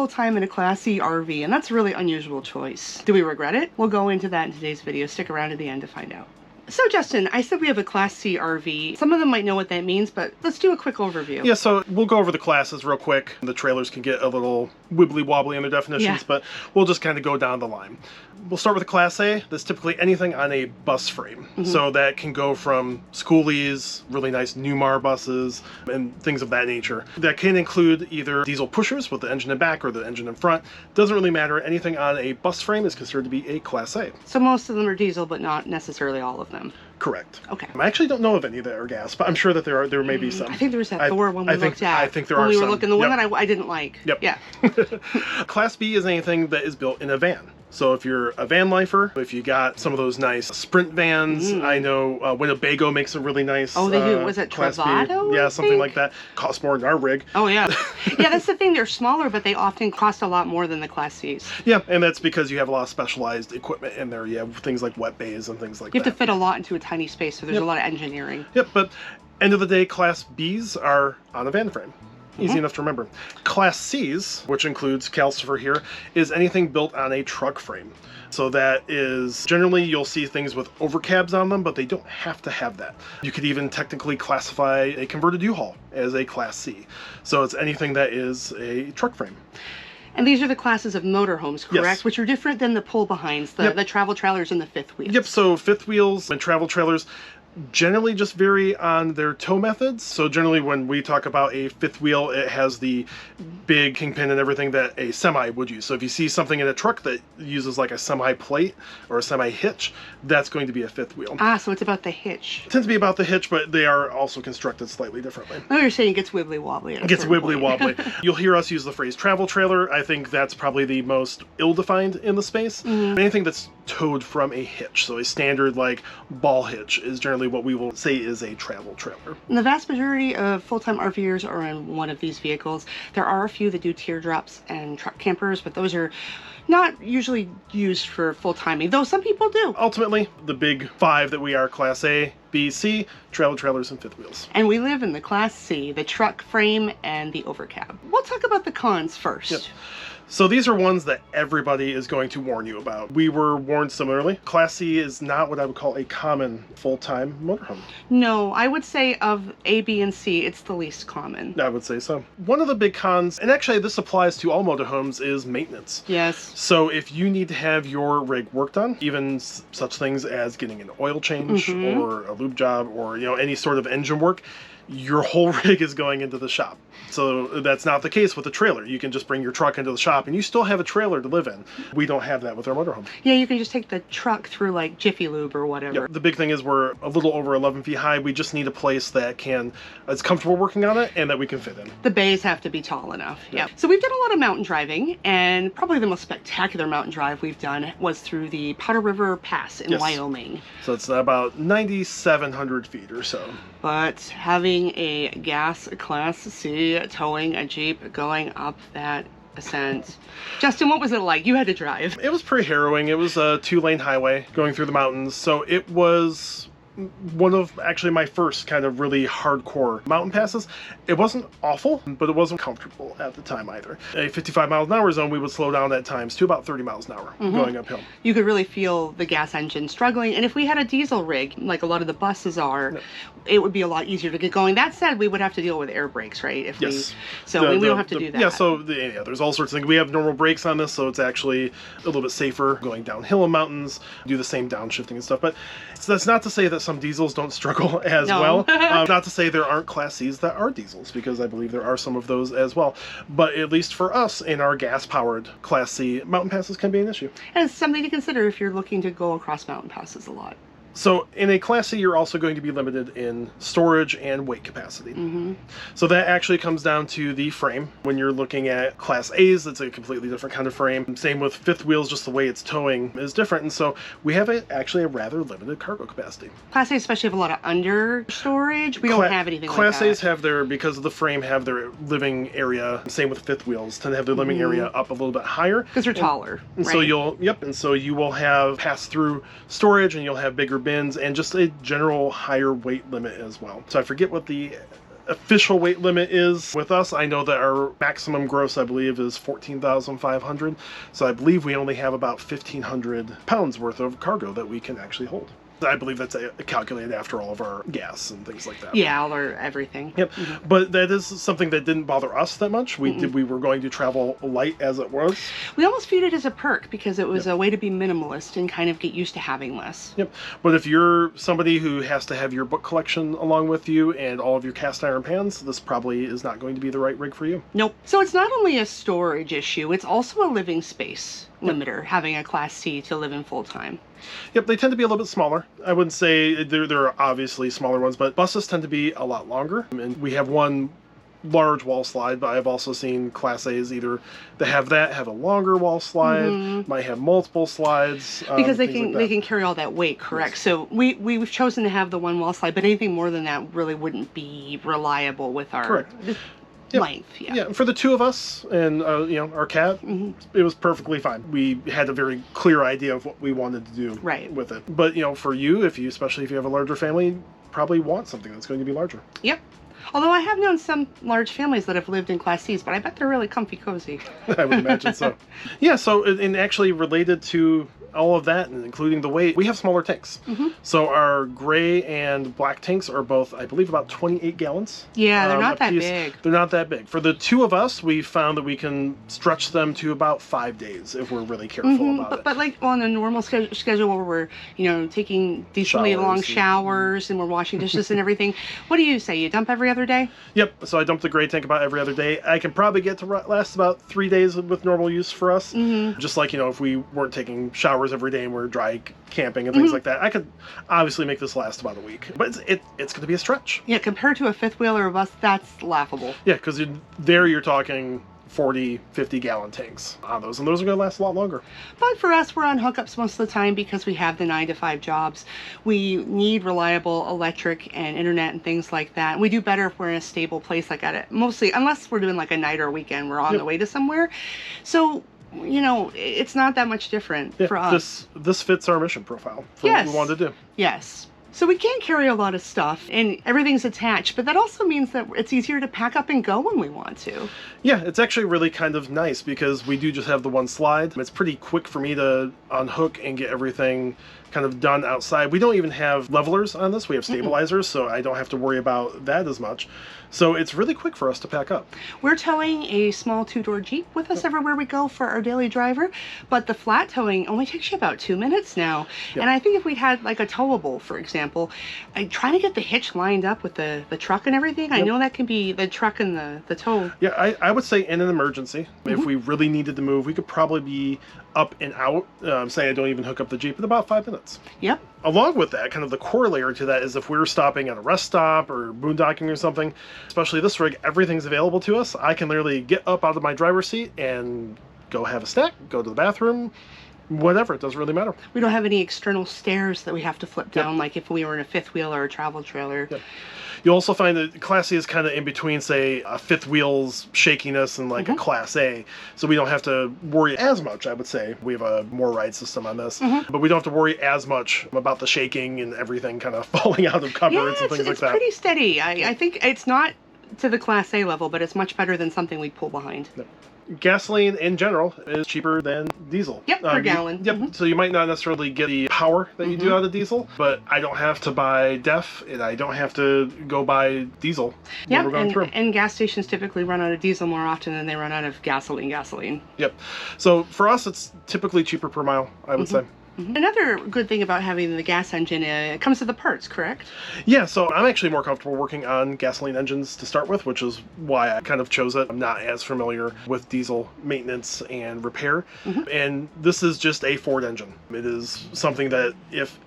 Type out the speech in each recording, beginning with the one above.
full-time in a Class C RV, and that's a really unusual choice. Do we regret it? We'll go into that in today's video. Stick around to the end to find out. So Justin, I said we have a Class C RV. Some of them might know what that means, but let's do a quick overview. Yeah, so we'll go over the classes real quick. The trailers can get a little wibbly wobbly in their definitions, but we'll just kind of go down the line. We'll start with the Class A. That's typically anything on a bus frame. So that can go from schoolies, really nice Newmar buses, and things of that nature. That can include either diesel pushers with the engine in back or the engine in front. Doesn't really matter. Anything on a bus frame is considered to be a Class A. So most of them are diesel, but not necessarily all of them. Correct. Okay. I actually don't know of any that are gas, but I'm sure that there may be some. I think there was that Thor one we looked at. I think there when are we some. were looking, the one that I didn't like. Yep. Yeah. Class B is anything that is built in a van. So if you're a van lifer, if you got some of those nice Sprint vans, I know Winnebago makes a really nice. Oh, they do. Was it Class B? Travato? Yeah, something like that. Costs more than our rig. Oh yeah. Yeah, that's the thing. They're smaller, but they often cost a lot more than the Class Cs. Yeah, and that's because you have a lot of specialized equipment in there. You have things like wet bays and things like that. You have to fit a lot into a tiny space, so there's a lot of engineering. Yep, but end of the day, Class Bs are on a van frame. Easy enough to remember. Class Cs, which includes Calcifer here, is anything built on a truck frame. So that is, generally you'll see things with overcabs on them, but they don't have to have that. You could even technically classify a converted U-Haul as a Class C. So it's anything that is a truck frame. And these are the classes of motorhomes, correct? Yes. Which are different than the pull-behinds, the travel trailers and the fifth wheels. Yep, so fifth wheels and travel trailers generally just vary on their tow methods. So generally when we talk about a fifth wheel, it has the big kingpin and everything that a semi would use. So if you see something in a truck that uses like a semi plate or a semi hitch, that's going to be a fifth wheel. Ah, so it's about the hitch. It tends to be about the hitch, but they are also constructed slightly differently. Oh, you're saying it gets wibbly wobbly. It gets wibbly wobbly. You'll hear us use the phrase travel trailer. I think that's probably the most ill-defined in the space. Anything that's towed from a hitch, so a standard like ball hitch, is generally what we will say is a travel trailer. And the vast majority of full-time RVers are in one of these vehicles. There are a few that do teardrops and truck campers, but those are not usually used for full-timing, though some people do. Ultimately, the big five that we are: Class A, B, C, travel trailers, and fifth wheels. And we live in the Class C, the truck frame and the overcab. We'll talk about the cons first. Yep. So these are ones that everybody is going to warn you about. We were warned similarly. Class C is not what I would call a common full-time motorhome. No, I would say of A, B, and C, it's the least common. I would say so. One of the big cons, and actually this applies to all motorhomes, is maintenance. Yes. So if you need to have your rig worked on, even such things as getting an oil change or a lube job or any sort of engine work, your whole rig is going into the shop. So that's not the case with a trailer. You can just bring your truck into the shop and you still have a trailer to live in. We don't have that with our motorhome. Yeah, you can just take the truck through like Jiffy Lube or whatever. Yep. The big thing is we're a little over 11 feet high. We just need a place that is comfortable working on it and that we can fit in. The bays have to be tall enough. Yeah. So we've done a lot of mountain driving, and probably the most spectacular mountain drive we've done was through the Powder River Pass in Wyoming. So it's about 9,700 feet or so. But having a gas Class C towing a Jeep going up that ascent. Justin, what was it like? You had to drive. It was pretty harrowing. It was a 2-lane highway going through the mountains. So it was one of actually my first kind of really hardcore mountain passes. It wasn't awful, but it wasn't comfortable at the time either. A 55 miles an hour zone, we would slow down at times to about 30 miles an hour going uphill. You could really feel the gas engine struggling. And if we had a diesel rig, like a lot of the buses are, it would be a lot easier to get going. That said, we would have to deal with air brakes, right? If we don't have to do that. Yeah, so there's all sorts of things. We have normal brakes on this, so it's actually a little bit safer going downhill in mountains, do the same downshifting and stuff. But so that's not to say that some diesels don't struggle as well. Not to say there aren't Class Cs that are diesels, because I believe there are some of those as well. But at least for us in our gas-powered Class C, mountain passes can be an issue. And it's something to consider if you're looking to go across mountain passes a lot. So in a Class C, you're also going to be limited in storage and weight capacity. So that actually comes down to the frame. When you're looking at Class A's, it's a completely different kind of frame. Same with fifth wheels, just the way it's towing is different. And so we have actually a rather limited cargo capacity. Class A especially have a lot of under storage. We don't have anything like that. Class A's have because of the frame, have their living area. Same with fifth wheels, tend to have their living area up a little bit higher. Because they're taller, and right? So and so you will have pass-through storage, and you'll have bigger bins and just a general higher weight limit as well. So I forget what the official weight limit is with us. I know that our maximum gross, I believe, is 14,500. So I believe we only have about 1,500 pounds worth of cargo that we can actually hold. I believe that's calculated after all of our gas and things like that. Yeah, all our everything. Yep. But that is something that didn't bother us that much. We were going to travel light as it was. We almost viewed it as a perk because it was a way to be minimalist and kind of get used to having less. Yep. But if you're somebody who has to have your book collection along with you and all of your cast iron pans, this probably is not going to be the right rig for you. Nope. So it's not only a storage issue, it's also a living space limiter, having a Class C to live in full time. Yep, they tend to be a little bit smaller. I wouldn't say there are obviously smaller ones, but buses tend to be a lot longer. And we have one large wall slide, but I've also seen Class A's either that have a longer wall slide, might have multiple slides. Because they can carry all that weight, correct? Yes. So we've chosen to have the one wall slide, but anything more than that really wouldn't be reliable with our length. Yeah, for the two of us and our cat, it was perfectly fine. We had a very clear idea of what we wanted to do with it. But for you, especially if you have a larger family, you probably want something that's going to be larger. Yep. Although I have known some large families that have lived in Class C's, but I bet they're really comfy cozy. I would imagine so. Yeah, so and actually related to all of that, and including the weight, we have smaller tanks. So our gray and black tanks are both, I believe, about 28 gallons. Yeah, they're not that big. They're not that big. For the two of us, we found that we can stretch them to about 5 days if we're really careful about it. But like on a normal schedule where we're, taking decently long showers and we're washing dishes and everything, what do you say? You dump every other day? Yep. So I dump the gray tank about every other day. I can probably get to last about 3 days with normal use for us. Just like, if we weren't taking showers every day and we're dry camping and things like that, I could obviously make this last about a week. But it's going to be a stretch. Yeah, compared to a fifth wheel or a bus, that's laughable. Yeah, because you're talking 40, 50-gallon tanks on those, and those are going to last a lot longer. But for us, we're on hookups most of the time because we have the 9-to-5 jobs. We need reliable electric and internet and things like that. We do better if we're in a stable place like that. Mostly, unless we're doing like a night or a weekend, we're on the way to somewhere. So it's not that much different for us. This fits our mission profile for what we want to do. Yes. So we can carry a lot of stuff and everything's attached, but that also means that it's easier to pack up and go when we want to. Yeah, it's actually really kind of nice because we do just have the one slide. It's pretty quick for me to unhook and get everything kind of done outside. We don't even have levelers on this. We have stabilizers, so I don't have to worry about that as much. So it's really quick for us to pack up. We're towing a small 2-door Jeep with us everywhere we go for our daily driver, but the flat towing only takes you about 2 minutes now. And I think if we had like a towable, for example, I'm trying to get the hitch lined up with the truck and everything. I know that can be the truck and the tow. Yeah, I would say in an emergency, if we really needed to move, we could probably be up and out, say I don't even hook up the Jeep in about 5 minutes. Yep. Along with that, kind of the corollary to that is if we're stopping at a rest stop or boondocking or something, especially this rig, everything's available to us. I can literally get up out of my driver's seat and go have a snack, go to the bathroom, whatever. It doesn't really matter. We don't have any external stairs that we have to flip down like if we were in a fifth wheel or a travel trailer. You'll also find that Class C is kind of in between, say, a fifth wheel's shakiness and like a Class A. So we don't have to worry as much, I would say. We have a more ride system on this. But we don't have to worry as much about the shaking and everything kind of falling out of cupboards and things like that. It's pretty steady. I think it's not to the Class A level, but it's much better than something we'd pull behind. Gasoline in general is cheaper than diesel. Yep, per gallon. So you might not necessarily get the power that you do out of diesel, but I don't have to buy DEF and I don't have to go buy diesel when we're going through. And gas stations typically run out of diesel more often than they run out of gasoline. Yep. So for us, it's typically cheaper per mile, I would say. Another good thing about having the gas engine, it comes with the parts, correct? Yeah, so I'm actually more comfortable working on gasoline engines to start with, which is why I kind of chose it. I'm not as familiar with diesel maintenance and repair. And this is just a Ford engine. It is something that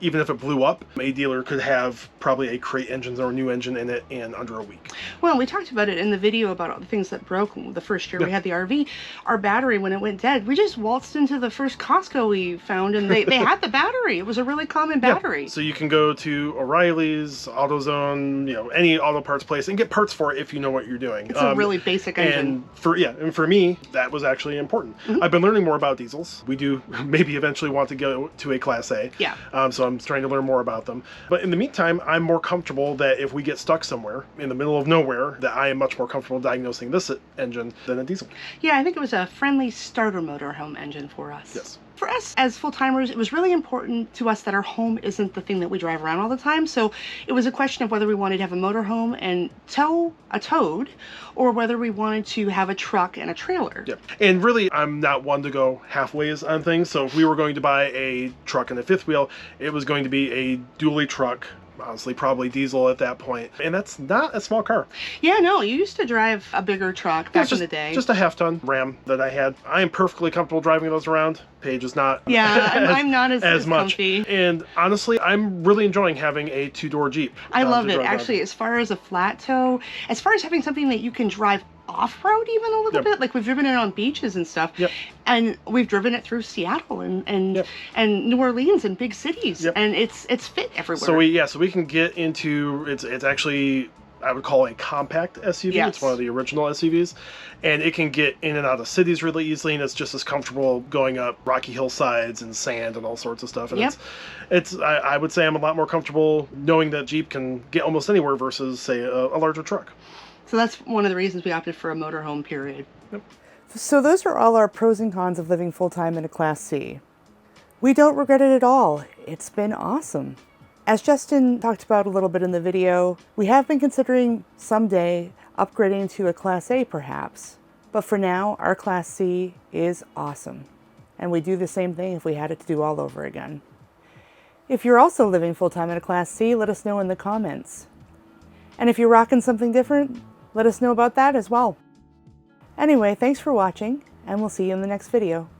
even if it blew up, a dealer could have probably a crate engine or a new engine in it in under a week. Well, we talked about it in the video about all the things that broke the first year we had the RV. Our battery, when it went dead, we just waltzed into the first Costco we found, and they they had the battery. It was a really common battery. Yeah. So you can go to O'Reilly's, AutoZone, any auto parts place and get parts for it if you know what you're doing. It's a really basic engine. And for me, that was actually important. I've been learning more about diesels. We do maybe eventually want to go to a Class A. Yeah. So I'm trying to learn more about them. But in the meantime, I'm more comfortable that if we get stuck somewhere in the middle of nowhere, that I am much more comfortable diagnosing this engine than a diesel. Yeah, I think it was a friendly starter motorhome engine for us. Yes. For us as full-timers, it was really important to us that our home isn't the thing that we drive around all the time. So it was a question of whether we wanted to have a motorhome and tow a toad, or whether we wanted to have a truck and a trailer. Yeah. And really, I'm not one to go halfways on things. So if we were going to buy a truck and a fifth wheel, it was going to be a dually truck. Honestly, probably diesel at that point. And that's not a small car. Yeah, no, you used to drive a bigger truck back in the day. Just a half-ton Ram that I had. I am perfectly comfortable driving those around. Paige is not. Yeah, I'm not as much. Comfy. And honestly, I'm really enjoying having a two-door Jeep. I love it, actually, as far as a flat tow, as far as having something that you can drive off-road even a little bit. Like we've driven it on beaches and stuff. Yep. And we've driven it through Seattle and New Orleans and big cities. Yep. And it's fit everywhere. So we can get into it's actually, I would call it a compact SUV. Yes. It's one of the original SUVs. And it can get in and out of cities really easily, and it's just as comfortable going up rocky hillsides and sand and all sorts of stuff. And I would say I'm a lot more comfortable knowing that Jeep can get almost anywhere versus, say, a larger truck. So that's one of the reasons we opted for a motorhome, period. Yep. So those are all our pros and cons of living full-time in a Class C. We don't regret it at all. It's been awesome. As Justin talked about a little bit in the video, we have been considering someday upgrading to a Class A perhaps. But for now, our Class C is awesome. And we do the same thing if we had it to do all over again. If you're also living full-time in a Class C, let us know in the comments. And if you're rocking something different, let us know about that as well. Anyway, thanks for watching, and we'll see you in the next video.